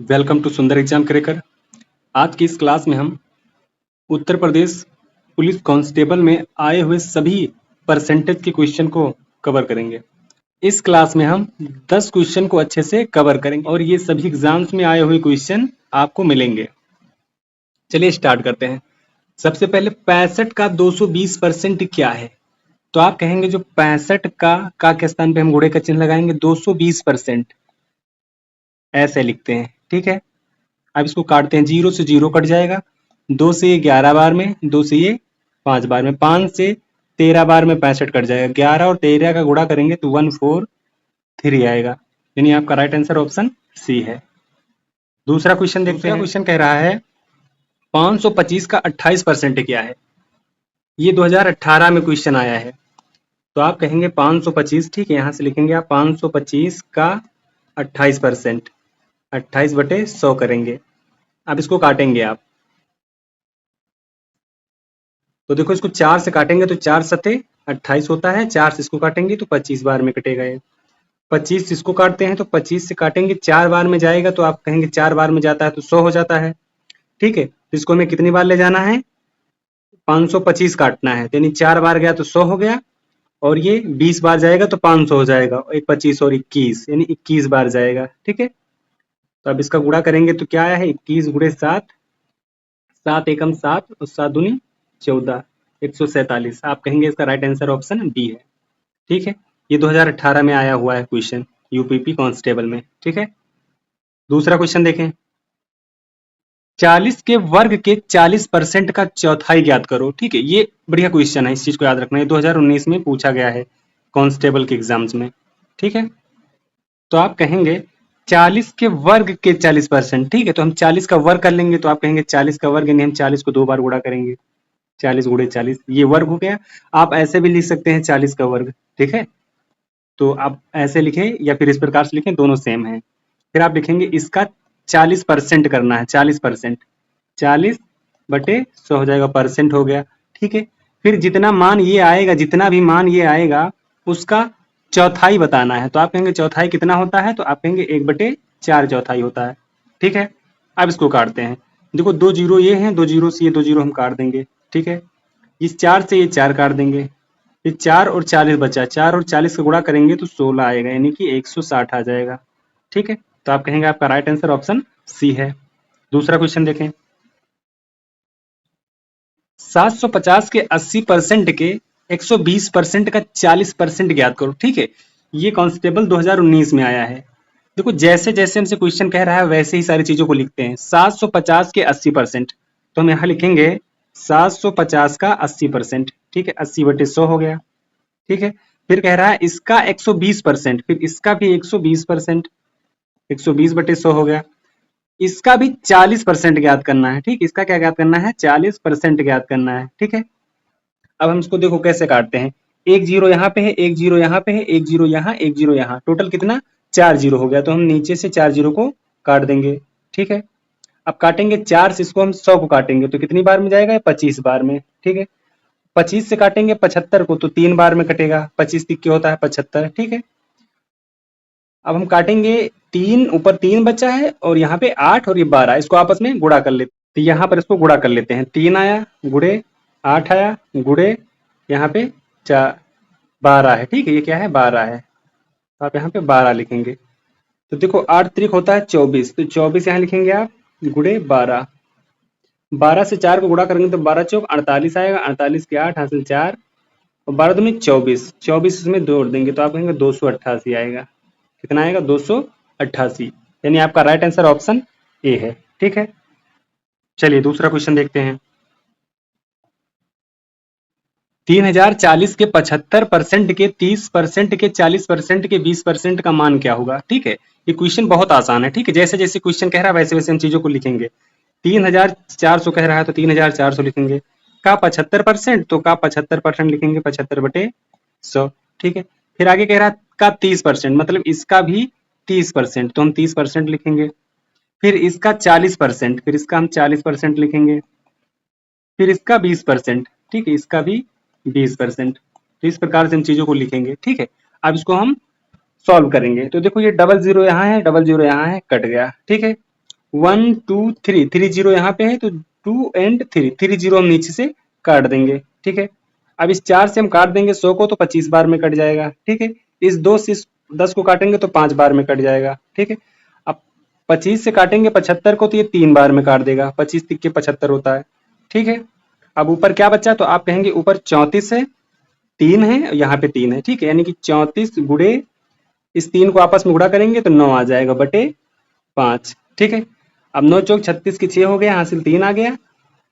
Welcome to सुंदर exam cracker. आज की इस क्लास में हम उत्तर प्रदेश पुलिस कांस्टेबल में आए हुए सभी परसेंटेज के क्वेश्चन को कवर करेंगे। इस क्लास में हम 10 क्वेश्चन को अच्छे से कवर करेंगे और ये सभी एग्जाम्स में आए हुए क्वेश्चन आपको मिलेंगे। चलिए स्टार्ट करते हैं। सबसे पहले 65 का 220% क्या है? तो आप कहेंगे जो 65 का के स्थान पे हम घोड़े का चिन्ह लगाएंगे, 220% ऐसे लिखते हैं। ठीक है, अब इसको काटते हैं, 0 से 0 कट जाएगा, 2 से ये 11 बार में, 2 से ये 5 बार में, 5 से 13 बार में 65 कट जाएगा, 11 और 13 का गुणा करेंगे तो 143 आएगा। यानी आपका राइट आंसर ऑप्शन सी है। दूसरा क्वेश्चन देखते हैं। क्वेश्चन कह रहा है 525 का 28% क्या है? ये 2018 में क्वेश्चन आया है। तो आप कहेंगे 525, ठीक है, यहां से लिखेंगे आप 525 का 28%, 28/100 करेंगे। अब इसको काटेंगे आप, तो देखो इसको 4 से काटेंगे तो 4 सते 28 होता है, 4 से इसको काटेंगे तो 25 बार में कटेगा। ये 25 से इसको काटते हैं तो 25 से काटेंगे, 4 बार में जाएगा तो आप कहेंगे 4 बार में जाता है तो 100 हो जाता है। ठीक है, तो इसको हमें कितनी बार ले जाना है? 525 काटना है, यानी 4 बार गया तो 100 हो गया, और ये 20 बार जाएगा तो 500 हो जाएगा, एक 25 और 21 यानी 21 बार जाएगा। ठीक है, तो अब इसका गुणा करेंगे तो क्या आया है? 21 गुणे 7, 7 एकम 7 और 7 दूनी 14, 147। आप कहेंगे इसका राइट आंसर ऑप्शन बी है। ठीक है, ये 2018 में आया हुआ है क्वेश्चन यूपीपी कांस्टेबल में। ठीक है, दूसरा क्वेश्चन देखें। 40 के वर्ग के 40% का चौथाई ज्ञात करो। ठीक है, ये बढ़िया क्वेश्चन है, इस चीज को याद रखना है, 2019 में पूछा गया है कांस्टेबल के एग्जाम्स में। ठीक है, तो आप कहेंगे 40 के वर्ग के 40%। ठीक है, तो हम 40 का वर्ग कर लेंगे, तो आप कहेंगे 40 का वर्ग यानी हम 40 को 2 बार गुणा करेंगे, 40 गुणे 40, ये वर्ग हो गया। आप ऐसे भी लिख सकते हैं 40 का वर्ग। ठीक है, तो आप ऐसे लिखें या फिर इस प्रकार से लिखें, दोनों सेम है। फिर आप लिखेंगे इसका 40% करना है, 40%, 40/100 हो जाएगा, परसेंट हो गया। ठीक है, फिर जितना मान ये आएगा, जितना भी मान ये आएगा उसका चौथाई बताना है। तो आप कहेंगे चौथाई कितना होता है? तो आप कहेंगे 1/4 चौथाई होता है। ठीक है, अब इसको काटते हैं। देखो 2 जीरो ये हैं, 2 जीरो से ये 2 जीरो हम काट देंगे। ठीक है, इस 4 से ये 4 काट देंगे, फिर 4 और 40 बचा, 4 और 40 का गुणा करेंगे तो 16 आएगा, यानी कि 160 आ जाएगा। ठीक है, तो आप कहेंगे आपका राइट आंसर ऑप्शन सी है। दूसरा क्वेश्चन देखें। 750 के 80% के 120% का 40% ज्ञात करो। ठीक है, ये कांस्टेबल 2019 में आया है। देखो जैसे जैसे हमसे क्वेश्चन कह रहा है वैसे ही सारी चीजों को लिखते हैं। 750 के 80%, तो हम यहाँ लिखेंगे 750 का 80%। ठीक है, 80/100 हो गया। ठीक है, फिर कह रहा है इसका 120%, फिर इसका भी 120%, 120/100 हो गया। इसका भी 40% ज्ञात करना है। ठीक, इसका क्या ज्ञात करना है? 40% ज्ञात करना है। ठीक है, अब हम इसको देखो कैसे काटते हैं। एक जीरो यहाँ पे है, एक जीरो यहाँ पे है, एक जीरो यहाँ, एक जीरो यहाँ, टोटल कितना? 4 जीरो हो गया, तो हम नीचे से 4 जीरो को काट देंगे। ठीक है, अब काटेंगे 4 से इसको हम 100 को काटेंगे तो कितनी बार में जाएगा? 25 बार में। ठीक है, 25 से काटेंगे 75 को तो 3 बार में कटेगा, 25 तिक्के होता है 75। ठीक है, अब हम काटेंगे 3, ऊपर 3 बचा है और यहाँ पे 8 और ये 12, इसको आपस में गुणा कर लेते हैं। तो यहाँ पर इसको गुणा कर लेते हैं, 3 आया गुणे 8 आया गुणे यहाँ पे 12 है। ठीक है, ये क्या है? 12 है, तो आप यहाँ पे 12 लिखेंगे। तो देखो 8 त्रिक होता है 24, तो 24 यहाँ लिखेंगे आप गुणे 12। 12 से 4 को गुणा करेंगे तो 12 चौक 48 आएगा, 48 के 8 हासिल 4 और 12 दूनी 24, 24 इसमें जोड़ देंगे तो आप कहेंगे 288 आएगा। कितना आएगा? 288, यानी आपका राइट आंसर ऑप्शन ए है। ठीक है, चलिए दूसरा क्वेश्चन देखते हैं। 3040 के 75% के 30% के 40% के 20% का मान क्या होगा? ठीक है, ये क्वेश्चन बहुत आसान है। ठीक है, जैसे जैसे क्वेश्चन कह रहा है वैसे वैसे हम चीजों को लिखेंगे। 3400 कह रहा है तो 3400 लिखेंगे, का 75% तो का 75% लिखेंगे, 75/100। ठीक है, फिर आगे कह रहा है का 30%, मतलब इसका भी 30%, तो हम 30% लिखेंगे। फिर इसका 40%, फिर इसका हम 40% लिखेंगे। फिर इसका 20%, ठीक है, इसका भी 20%। तो इस प्रकार से हम चीजों को लिखेंगे। ठीक है, अब इसको हम सॉल्व करेंगे तो देखो ये डबल जीरो यहाँ है, डबल जीरो यहाँ है, कट गया। ठीक है, 1 2 3, 3 जीरो यहाँ पे है तो 2 एंड 3, 3 जीरो हम नीचे से काट देंगे, ठीक है। अब इस 4 से हम काट देंगे 100 को तो 25 बार में कट जाएगा, ठीक है। इस 2 से इस 10 को काटेंगे तो 5 बार में कट जाएगा, ठीक है। अब 25 से काटेंगे 75 को तो ये 3 बार में काट देगा, 25 तिक्के 75 होता है, ठीक है। अब ऊपर क्या बचा, तो आप कहेंगे ऊपर 34 है, 3 है, यहाँ पे 3 है, ठीक है। यानी कि 34 गुड़े इस 3 को आपस में गुणा करेंगे तो 9 आ जाएगा बटे 5, ठीक है। अब 9 चौक 36 की 6 हो गया, हासिल 3 आ गया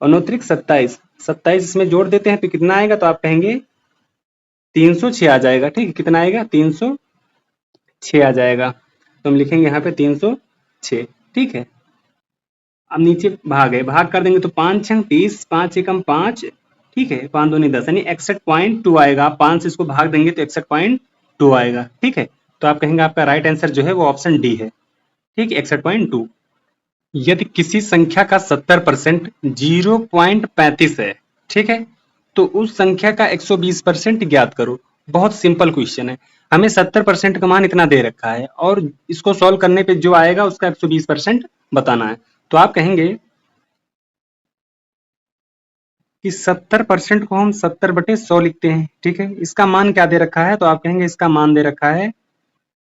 और 9 त्रिक 27, 27 इसमें जोड़ देते हैं तो कितना आएगा, तो आप कहेंगे 306 आ जाएगा, ठीक है। कितना आएगा, 306 आ जाएगा, तो हम लिखेंगे यहाँ पे 306, ठीक है। अब नीचे भाग है, भाग कर देंगे तो 5 छंग 30, 5 एकम 5, ठीक है, 5 दूनी 10 यानी 61.2 आएगा। आप 5 से इसको भाग देंगे तो 61.2 आएगा, ठीक है। तो आप कहेंगे आपका राइट आंसर जो है वो ऑप्शन डी है, ठीक है, 61.2। यदि किसी संख्या का 70% 0.35 है, ठीक है, तो उस संख्या का 120% ज्ञात करो। बहुत सिंपल क्वेश्चन है, हमें 70% का मान इतना दे रखा है और इसको सॉल्व करने पे जो आएगा उसका 120% बताना है। तो आप कहेंगे कि 70% को हम 70/100 लिखते हैं, ठीक है। इसका मान क्या दे रखा है, तो आप कहेंगे इसका मान दे रखा है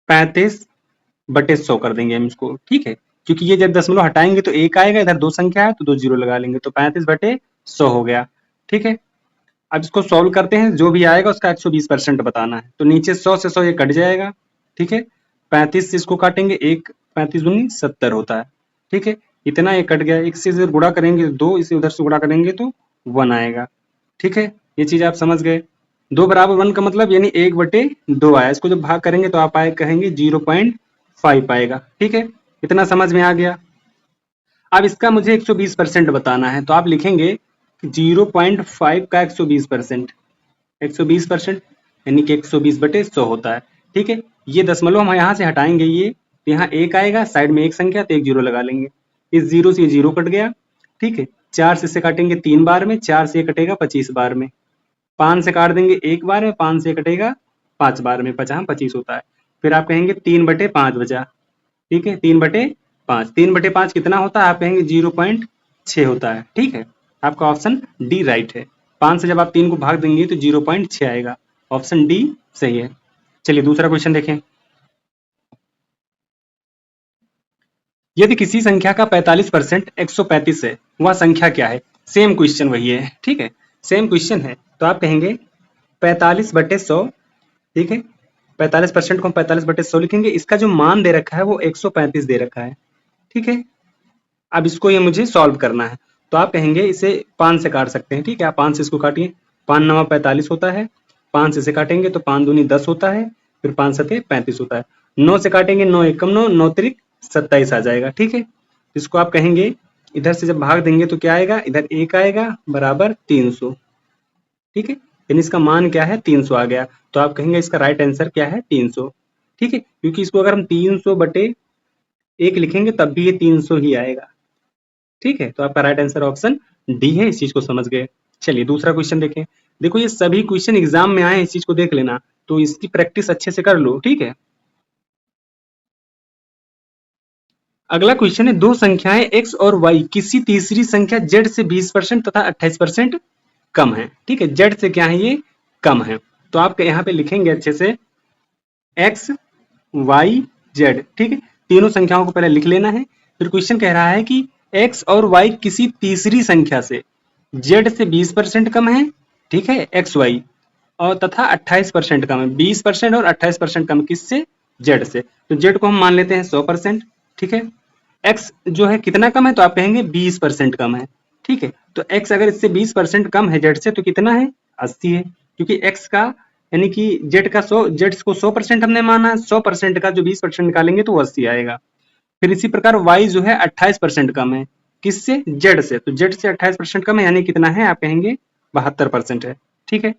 35/100 कर देंगे हम इसको, ठीक है। क्योंकि ये जब दशमलव हटाएंगे तो 1 आएगा, इधर 2 संख्या है तो 2 जीरो लगा लेंगे, तो 35/100 हो गया, ठीक है। अब इसको सॉल्व करते हैं, जो भी आएगा उसका 120% बताना है। तो नीचे 100 से 100 ये कट जाएगा, ठीक है। 35 से इसको काटेंगे, 1 35 दूनी 70 होता है, ठीक है। इतना ये कट गया, एक से इधर गुणा करेंगे 2, इसे उधर से गुणा करेंगे तो 1 आएगा, ठीक है। ये चीज आप समझ गए। 2 बराबर 1 का मतलब यानी 1/2 आया, इसको जब भाग करेंगे तो आप आए कहेंगे 0.5 आएगा, ठीक है। इतना समझ में आ गया। अब इसका मुझे 120% बताना है, तो आप लिखेंगे 0.5 का 120%, 120% यानी कि 120/100 होता है, ठीक है। ये दशमलव हम यहाँ से हटाएंगे, ये तो यहाँ 1 आएगा, साइड में एक संख्या तो 1 जीरो लगा लेंगे, इस जीरो से ये जीरो कट गया, ठीक है। 4 से इसे काटेंगे 3 बार में, 4 से ये कटेगा 25 बार में, 5 से काट देंगे 1 बार में, 5 से कटेगा 5 बार में, 50 होता है। फिर आप कहेंगे 3/5 बचा, ठीक है, 3/5, 3/5 कितना होता है, आप कहेंगे 0.6 होता है, ठीक है। आपका ऑप्शन डी राइट है। 5 से जब आप 3 को भाग देंगे तो 0.6 आएगा, ऑप्शन डी सही है। चलिए दूसरा क्वेश्चन देखें। यदि किसी संख्या का 45% 135 है, वह संख्या क्या है। सेम क्वेश्चन वही है, ठीक है, सेम क्वेश्चन है। तो आप कहेंगे 45/100, ठीक है। 45% को हम 45/100 लिखेंगे, इसका जो मान दे रखा है वो 135 दे रखा है, ठीक है। अब इसको ये मुझे सॉल्व करना है, तो आप कहेंगे इसे 5 से काट सकते हैं, ठीक है। आप 5 से इसको काटिए, 5 9 45 होता है, 5 से इसे काटेंगे तो 5 दूनी 10 होता है, फिर 5 सते 35 होता है। 9 से काटेंगे 9 एकम 9, 9 त्रिक 27 आ जाएगा, ठीक है। इसको आप कहेंगे इधर से जब भाग देंगे तो क्या आएगा, इधर 1 आएगा बराबर 300, ठीक है। यानी इसका मान क्या है, 300 आ गया। तो आप कहेंगे इसका राइट आंसर क्या है, 300, ठीक है। क्योंकि इसको अगर हम 300/1 लिखेंगे तब भी ये 300 ही आएगा, ठीक है। तो आपका राइट आंसर ऑप्शन डी है, इस चीज को समझ गए। चलिए दूसरा क्वेश्चन देखें। देखो ये सभी क्वेश्चन एग्जाम में आए, इस चीज को देख लेना, तो इसकी प्रैक्टिस अच्छे से कर लो, ठीक है। अगला क्वेश्चन है, दो संख्याएं x और y किसी तीसरी संख्या z से 20% तथा 28% कम है, ठीक है। z से क्या है, ये कम है। तो आप यहाँ पे लिखेंगे अच्छे से x y z, ठीक है। तीनों संख्याओं को पहले लिख लेना है। फिर क्वेश्चन कह रहा है कि x और y किसी तीसरी संख्या से z से 20% कम है, ठीक है, एक्स वाई, और तथा 28% कम है, 20% और 28% कम किससे, z से। तो z को हम मान लेते हैं 100%, ठीक है। x जो है कितना कम है, तो आप कहेंगे 20% कम है, ठीक है। तो x अगर इससे 20% कम है z से तो कितना है, 80 है, क्योंकि x का यानी कि z का 100, z को 100% हमने माना, 100% का जो 20% निकालेंगे तो वो 80 आएगा। फिर इसी प्रकार y जो है 28% कम है, किससे, z से। तो z से 28% कम है यानी कितना है, आप कहेंगे 72% है, ठीक है।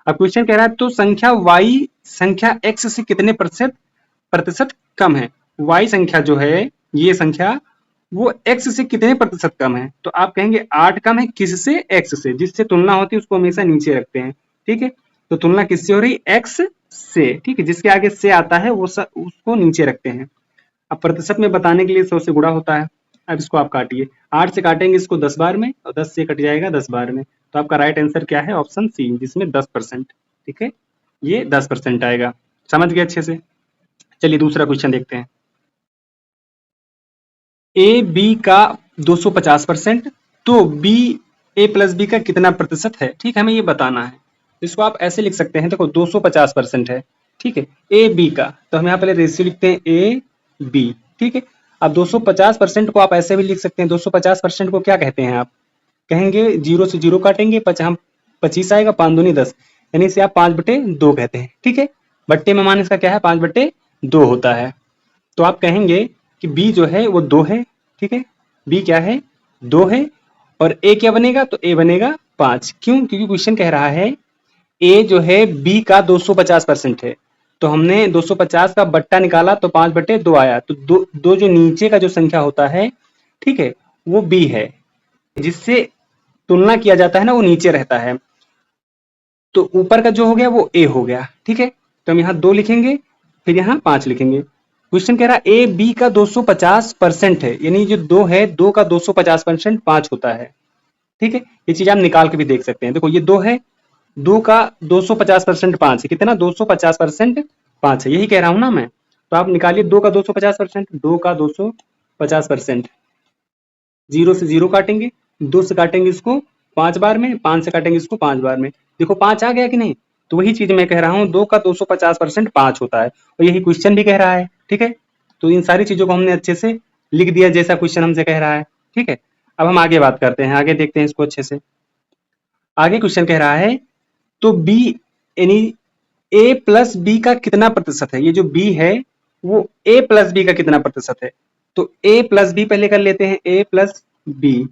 अब क्वेश्चन कह रहा है तो संख्या y संख्या x से कितने प्रतिशत कम है। y संख्या जो है, ये संख्या वो x से कितने प्रतिशत कम है, तो आप कहेंगे 8 कम है, किससे, x से। जिससे तुलना होती है उसको हमेशा नीचे रखते हैं, ठीक है। तो तुलना किससे हो रही, x से, ठीक है। जिसके आगे से आता है वो उसको नीचे रखते हैं। अब प्रतिशत में बताने के लिए 100 से गुणा होता है, अब इसको आप काटिए, 8 से काटेंगे इसको 10 बार में और 10 से कट जाएगा 10 बार में, तो आपका राइट आंसर क्या है? ऑप्शन सी, जिसमें 10%। ठीक है, ये 10% आएगा। समझ गए अच्छे से? चलिए दूसरा क्वेश्चन देखते हैं। ए बी का 250%, तो बी ए प्लस बी का कितना प्रतिशत है? ठीक है, हमें ये बताना है। इसको आप ऐसे लिख सकते हैं, देखो 250% है, ठीक है, ए बी का, तो हम यहाँ पहले रेशियो लिखते हैं ए बी। ठीक है, अब 250% को आप ऐसे भी लिख सकते हैं, 250% को क्या कहते हैं आप? कहेंगे जीरो से जीरो काटेंगे, हम 25 आएगा, 5 दूनी 10, यानी इसे आप 5/2 कहते हैं। ठीक है, बट्टे में मान इसका क्या है? 5/2 होता है। तो आप कहेंगे कि बी जो है वो 2 है। ठीक है, बी क्या है? 2 है। और ए क्या बनेगा? तो ए बनेगा 5। क्यों? क्योंकि क्वेश्चन कह रहा है ए जो है बी का 250% है, तो हमने 250 का बट्टा निकाला तो 5/2 आया, तो दो जो नीचे का जो संख्या होता है, ठीक है, वो बी है, जिससे तुलना किया जाता है ना, वो नीचे रहता है। तो ऊपर का जो हो गया वो ए हो गया। ठीक है, तो हम यहाँ 2 लिखेंगे, फिर यहाँ 5 लिखेंगे। क्वेश्चन कह रहा है ए बी का 250% है, यानी जो 2 है, 2 का 250% 5 होता है। ठीक है, ये चीज आप निकाल के भी देख सकते हैं। देखो ये 2 है, 2 का 250% 5 है, कितना? 250% 5 है, यही कह रहा हूं ना मैं। तो आप निकालिए 2 का 250%, 2 का 250%, 0 से 0 काटेंगे, 2 से काटेंगे इसको 5 बार में, 5 से काटेंगे इसको 5 बार में। देखो 5 आ गया कि नहीं? तो वही चीज मैं कह रहा हूँ, 2 का 250% 5 होता है, और यही क्वेश्चन भी कह रहा है। ठीक है, तो इन सारी चीजों को हमने अच्छे से लिख दिया जैसा क्वेश्चन हमसे कह रहा है। ठीक है, अब हम आगे बात करते हैं, आगे देखते हैं इसको अच्छे से। आगे क्वेश्चन कह रहा है तो बी यानी ए प्लस बी का कितना प्रतिशत है? ये जो बी है वो ए प्लस बी का कितना प्रतिशत है? तो ए प्लस बी पहले कर लेते हैं, ए प्लस बी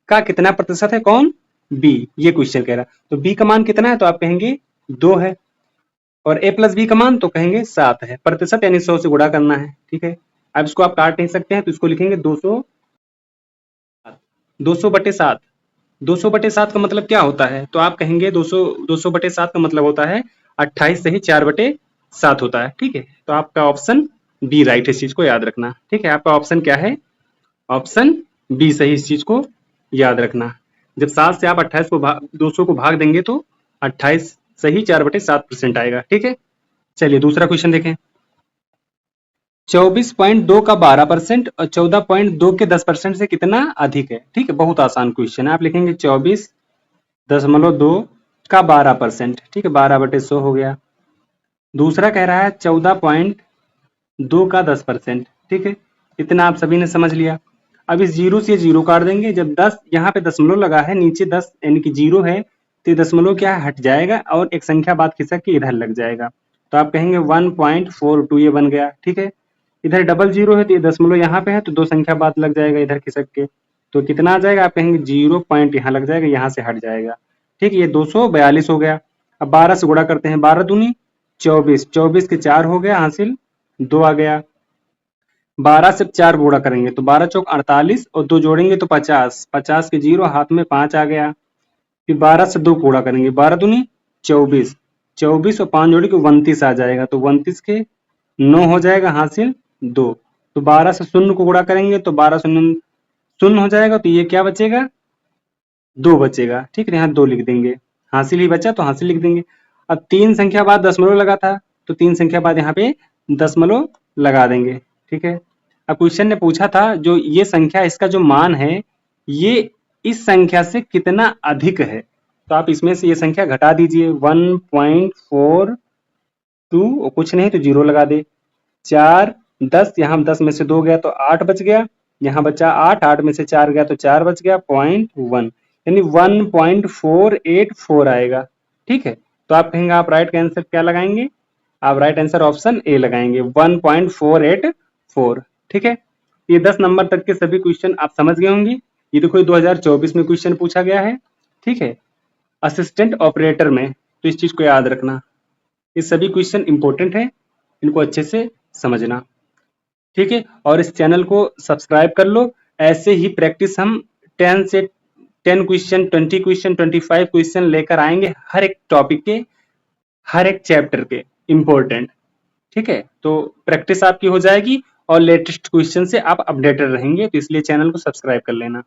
का कितना प्रतिशत है? कौन? बी। ये क्वेश्चन कह रहा है, तो बी का मान कितना है? तो आप कहेंगे 2 है, और ए प्लस बी का मान तो कहेंगे 7 है। प्रतिशत यानी 100 से गुणा करना है। ठीक है, अब इसको आप काट नहीं सकते हैं, तो इसको लिखेंगे 200, 200/7। 200/7 का मतलब क्या होता है? तो आप कहेंगे 200/7 का मतलब होता है 28 सही 4/7 होता है। ठीक है, तो आपका ऑप्शन बी राइट है, इस चीज को याद रखना। ठीक है, आपका ऑप्शन क्या है? ऑप्शन बी सही, इस चीज को याद रखना। जब 7 से आप 28 को 200 को भाग देंगे तो 28 सही 4/7% आएगा। ठीक है, चलिए दूसरा क्वेश्चन देखें। 24.2 का 12% और 14.2 के 10% से कितना अधिक है? ठीक है, बहुत आसान क्वेश्चन है। आप लिखेंगे 24.2 का 12%। ठीक है, 12/100 हो गया। दूसरा कह रहा है 14.2 का 10%। ठीक है, इतना आप सभी ने समझ लिया। अब इस जीरो से जीरो काट देंगे, जब 10 यहाँ पे दशमलव लगा है, नीचे 10 यानी कि जीरो है, तो ये दशमलव क्या है? हट जाएगा और एक संख्या बाद खिसक के इधर लग जाएगा, तो आप कहेंगे 1.42 ये बन गया। ठीक है, इधर डबल जीरो है तो ये दशमलव यहाँ पे है, तो 2 संख्या बाद लग जाएगा इधर खिसक के, तो कितना आ जाएगा? आप कहेंगे 0 पॉइंट यहाँ लग जाएगा, यहाँ से हट जाएगा। ठीक है, ये 242 हो गया। अब 12 से गुणा करते हैं, 12 दूनी 24, 24 के 4 हो गया हासिल, 2 आ गया। 12 से 4 गुणा करेंगे तो 12 चौक 48 और 2 जोड़ेंगे तो 50, 50 के 0 हाथ में 5 आ गया। फिर 12 से 2 गुणा करेंगे, 12 दूनी 24, 24 और 5 जोड़े के 29 आ जाएगा, तो 29 के 9 हो जाएगा हासिल 2। तो 12 से 0 को गुणा करेंगे तो 12 शून्य 0 हो जाएगा, तो ये क्या बचेगा? 2 बचेगा। ठीक है, यहाँ 2 लिख देंगे, हासिल ही बचा तो हासिल लिख देंगे। अब 3 संख्या बाद दशमलव लगा था, तो 3 संख्या बाद यहाँ पे दशमलव लगा देंगे। ठीक है, अब क्वेश्चन ने पूछा था जो ये संख्या, इसका जो मान है ये इस संख्या से कितना अधिक है, तो आप इसमें से ये संख्या घटा दीजिए। 1.42 और कुछ नहीं तो 0 लगा दे। 4 10, यहाँ 10 में से 2 गया तो 8 बच गया, यहाँ बचा 8, 8 में से 4 गया तो 4 बच गया, 0.1 यानी 1.484 आएगा। ठीक है, तो आप कहेंगे आप राइट का आंसर क्या लगाएंगे? आप राइट आंसर ऑप्शन ए लगाएंगे, 1.484। ठीक है, ये 10 नंबर तक के सभी क्वेश्चन आप समझ गए होंगे। ये देखो ये 2024 में क्वेश्चन पूछा गया है। ठीक है, असिस्टेंट ऑपरेटर में, तो इस चीज को याद रखना, ये सभी क्वेश्चन इंपॉर्टेंट है, इनको अच्छे से समझना। ठीक है, और इस चैनल को सब्सक्राइब कर लो। ऐसे ही प्रैक्टिस हम 10 क्वेश्चन, 20 क्वेश्चन, 25 क्वेश्चन लेकर आएंगे, हर एक टॉपिक के, हर एक चैप्टर के इम्पोर्टेंट। ठीक है, तो प्रैक्टिस आपकी हो जाएगी और लेटेस्ट क्वेश्चन से आप अपडेटेड रहेंगे, तो इसलिए चैनल को सब्सक्राइब कर लेना।